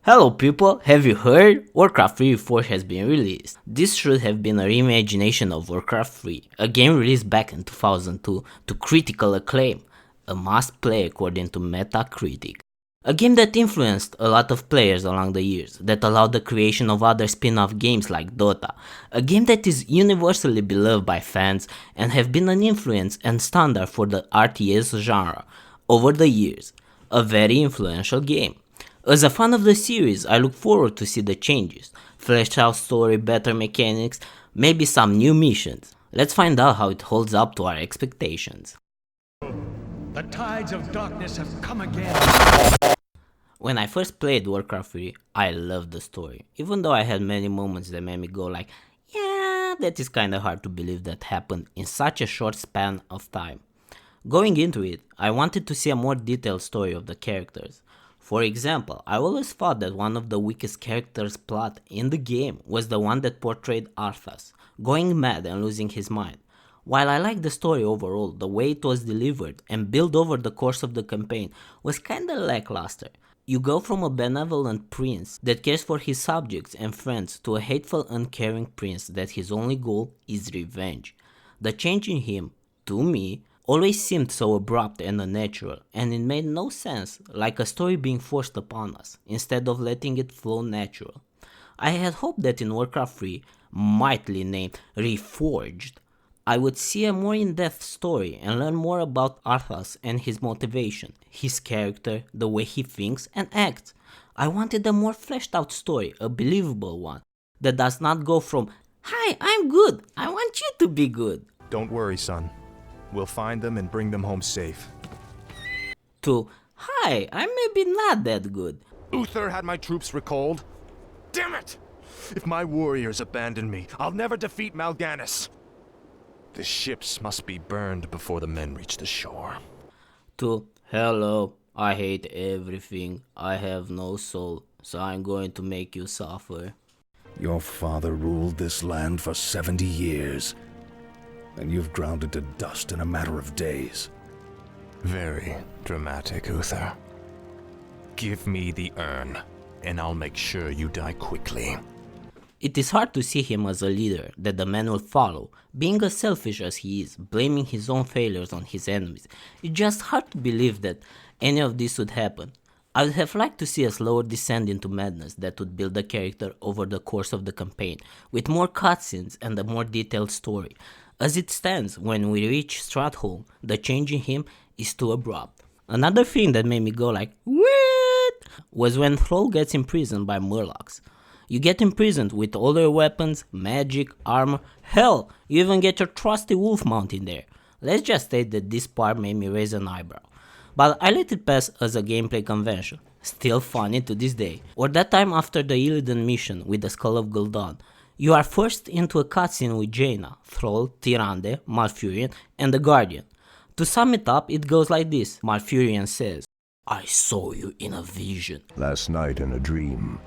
Hello people, have you heard? WARCRAFT 3 Reforged has been released. This should have been a reimagination of WARCRAFT 3, a game released back in 2002 to critical acclaim, a must play according to Metacritic. A game that influenced a lot of players along the years, that allowed the creation of other spin-off games like Dota, a game that is universally beloved by fans and have been an influence and standard for the RTS genre over the years, a very influential game. As a fan of the series, I look forward to see the changes, fleshed out story, better mechanics, maybe some new missions. Let's find out how it holds up to our expectations. The tides of darkness have come again. When I first played WARCRAFT 3, I loved the story, even though I had many moments that made me go like, yeah, that is kinda hard to believe that happened in such a short span of time. Going into it, I wanted to see a more detailed story of the characters. For example, I always thought that one of the weakest characters' plot in the game was the one that portrayed Arthas, going mad and losing his mind. While I liked the story overall, the way it was delivered and built over the course of the campaign was kinda lackluster. You go from a benevolent prince that cares for his subjects and friends to a hateful, uncaring prince that his only goal is revenge. The change in him, to me, always seemed so abrupt and unnatural, and it made no sense, like a story being forced upon us, instead of letting it flow natural. I had hoped that in WARCRAFT 3, mightily named Reforged, I would see a more in-depth story and learn more about Arthas and his motivation, his character, the way he thinks and acts. I wanted a more fleshed out story, a believable one, that does not go from, "Hi, I'm good, I want you to be good," Don't worry, son. We'll find them and bring them home safe. to, "Hi, I'm maybe not that good." Uther had my troops recalled. Damn it! If my warriors abandon me, I'll never defeat Mal'Ganis. The ships must be burned before the men reach the shore. To, "Hello, I hate everything, I have no soul, so I'm going to make you suffer." Your father ruled this land for 70 years, and you've ground it to dust in a matter of days. Very dramatic, Uther. Give me the urn, and I'll make sure you die quickly. It is hard to see him as a leader that the men will follow, being as selfish as he is, blaming his own failures on his enemies. It's just hard to believe that any of this would happen. I would have liked to see a slower descent into madness that would build the character over the course of the campaign, with more cutscenes and a more detailed story. As it stands, when we reach Stratholm, the change in him is too abrupt. Another thing that made me go like, what? Was when Thrall gets imprisoned by Murlocs. You get imprisoned with all your weapons, magic, armor, hell, you even get your trusty wolf mount in there. Let's just state that this part made me raise an eyebrow. But I let it pass as a gameplay convention. Still funny to this day. Or that time after the Illidan mission with the Skull of Gul'dan. You are forced into a cutscene with Jaina, Thrall, Tyrande, Malfurion, and the Guardian. To sum it up, it goes like this. Malfurion says, "I saw you in a vision." Last night in a dream,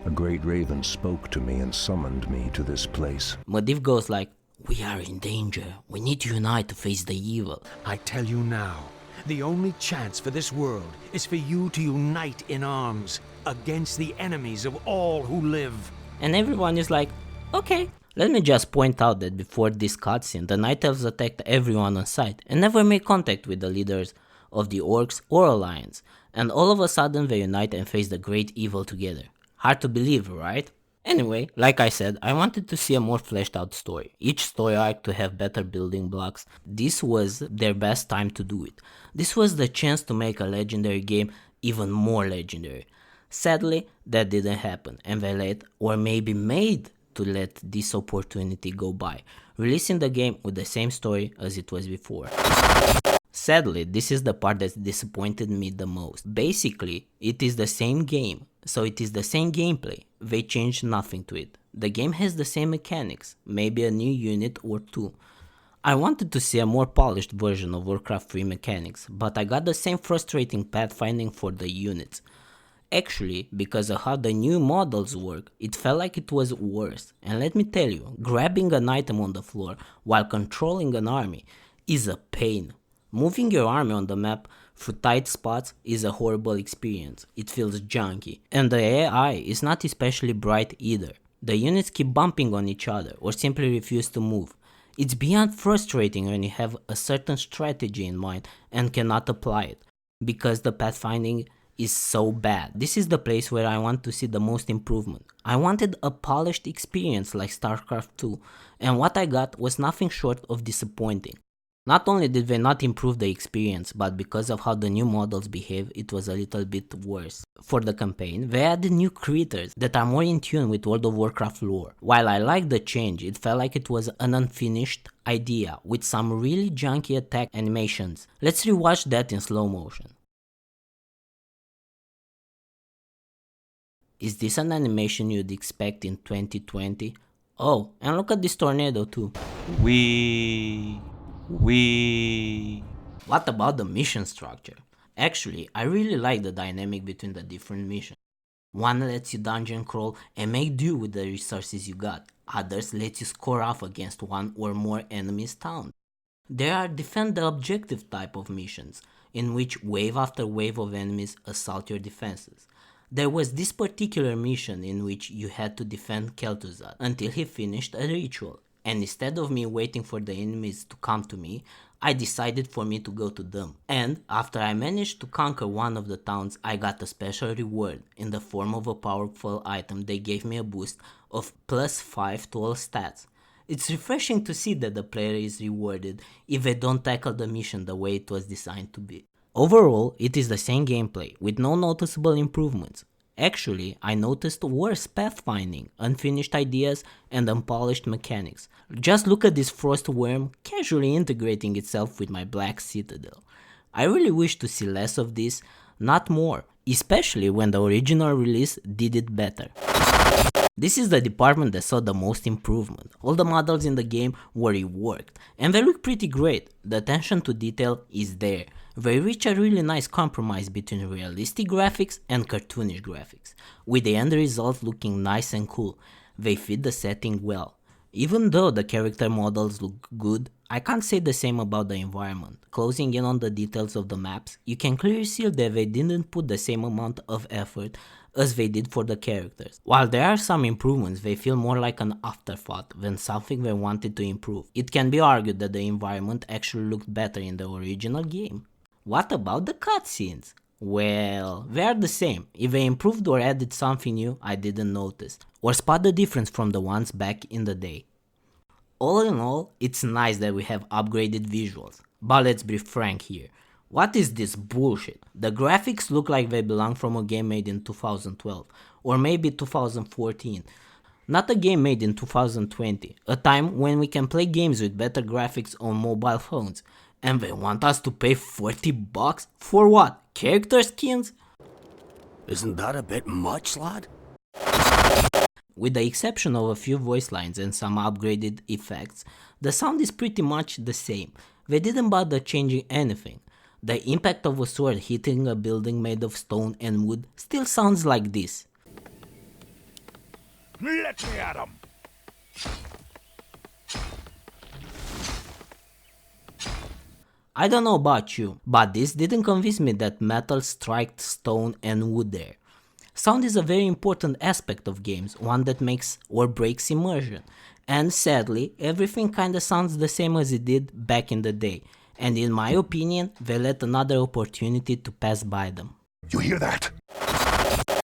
a great raven spoke to me and summoned me to this place. Medivh goes like, "We are in danger. We need to unite to face the evil." I tell you now, the only chance for this world is for you to unite in arms against the enemies of all who live. And everyone is like, okay. Let me just point out that before this cutscene, the Night Elves attacked everyone on sight and never made contact with the leaders of the Orcs or Alliance, and all of a sudden they unite and face the great evil together. Hard to believe, right? Anyway, like I said, I wanted to see a more fleshed out story, each story arc to have better building blocks. This was their best time to do it. This was the chance to make a legendary game even more legendary. Sadly, that didn't happen, and they let, or maybe made to let this opportunity go by, releasing the game with the same story as it was before. Sadly, this is the part that disappointed me the most. Basically, it is the same game, so it is the same gameplay, they changed nothing to it. The game has the same mechanics, maybe a new unit or two. I wanted to see a more polished version of WARCRAFT 3 mechanics, but I got the same frustrating pathfinding for the units. Actually, because of how the new models work, it felt like it was worse. And let me tell you, grabbing an item on the floor while controlling an army is a pain. Moving your army on the map through tight spots is a horrible experience. It feels junky. And the AI is not especially bright either. The units keep bumping on each other or simply refuse to move. It's beyond frustrating when you have a certain strategy in mind and cannot apply it, because the pathfinding is so bad. This is the place where I want to see the most improvement. I wanted a polished experience like StarCraft 2, and what I got was nothing short of disappointing. Not only did they not improve the experience, but because of how the new models behave, it was a little bit worse. For the campaign, they added new creatures that are more in tune with World of Warcraft lore. While I liked the change, it felt like it was an unfinished idea with some really junky attack animations. Let's rewatch that in slow motion. Is this an animation you'd expect in 2020? Oh, and look at this tornado too. What about the mission structure? Actually, I really like the dynamic between the different missions. One lets you dungeon crawl and make do with the resources you got. Others lets you score off against one or more enemies' towns. There are defend the objective type of missions, in which wave after wave of enemies assault your defenses. There was this particular mission in which you had to defend Kel'Thuzad until he finished a ritual, and instead of me waiting for the enemies to come to me, I decided for me to go to them. And after I managed to conquer one of the towns, I got a special reward in the form of a powerful item. They gave me a boost of +5 to all stats. It's refreshing to see that the player is rewarded if they don't tackle the mission the way it was designed to be. Overall, it is the same gameplay, with no noticeable improvements. Actually, I noticed worse pathfinding, unfinished ideas, and unpolished mechanics. Just look at this frost worm casually integrating itself with my black citadel. I really wish to see less of this, not more, especially when the original release did it better. This is the department that saw the most improvement. All the models in the game were reworked, and they look pretty great. The attention to detail is there. They reach a really nice compromise between realistic graphics and cartoonish graphics, with the end result looking nice and cool. They fit the setting well. Even though the character models look good, I can't say the same about the environment. Closing in on the details of the maps, you can clearly see that they didn't put the same amount of effort as they did for the characters. While there are some improvements, they feel more like an afterthought than something they wanted to improve. It can be argued that the environment actually looked better in the original game. What about the cutscenes? Well, they are the same. If they improved or added something new, I didn't notice, or spot the difference from the ones back in the day. All in all, it's nice that we have upgraded visuals, but let's be frank here. What is this bullshit? The graphics look like they belong from a game made in 2012, or maybe 2014. Not a game made in 2020, a time when we can play games with better graphics on mobile phones. And they want us to pay $40 for what? Character skins? Isn't that a bit much, lad? With the exception of a few voice lines and some upgraded effects, the sound is pretty much the same. They didn't bother changing anything. The impact of a sword hitting a building made of stone and wood still sounds like this. Let me at him! I don't know about you, but this didn't convince me that metal struck stone and wood there. Sound is a very important aspect of games, one that makes or breaks immersion. And sadly, everything kinda sounds the same as it did back in the day. And in my opinion, they let another opportunity to pass by them. You hear that?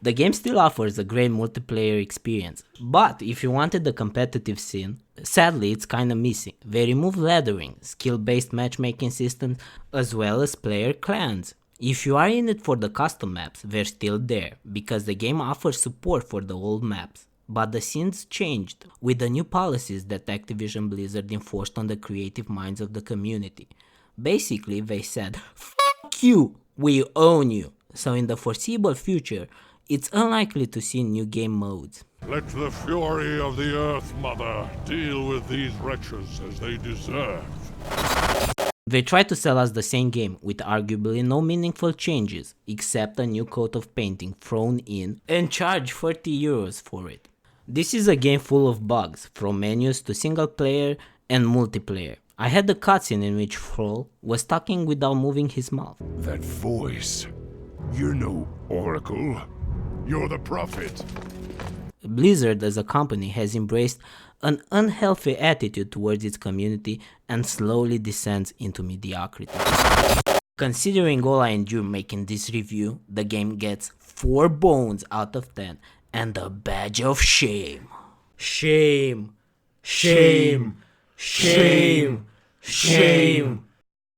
The game still offers a great multiplayer experience, but if you wanted the competitive scene, sadly it's kinda missing. They removed laddering, skill-based matchmaking systems, as well as player clans. If you are in it for the custom maps, they're still there, because the game offers support for the old maps. But the scenes changed, with the new policies that Activision Blizzard enforced on the creative minds of the community. Basically, they said, "Fuck you, we own you." So in the foreseeable future, it's unlikely to see new game modes. Let the fury of the Earth Mother deal with these wretches as they deserve. They try to sell us the same game with arguably no meaningful changes, except a new coat of painting thrown in and charge €40 for it. This is a game full of bugs, from menus to single player and multiplayer. I had the cutscene in which Thrall was talking without moving his mouth. That voice. You're no oracle. You're the prophet. Blizzard as a company has embraced an unhealthy attitude towards its community and slowly descends into mediocrity. Considering all I endure making this review, the game gets 4 bones out of 10 and a badge of shame. Shame. Shame. Shame. Shame.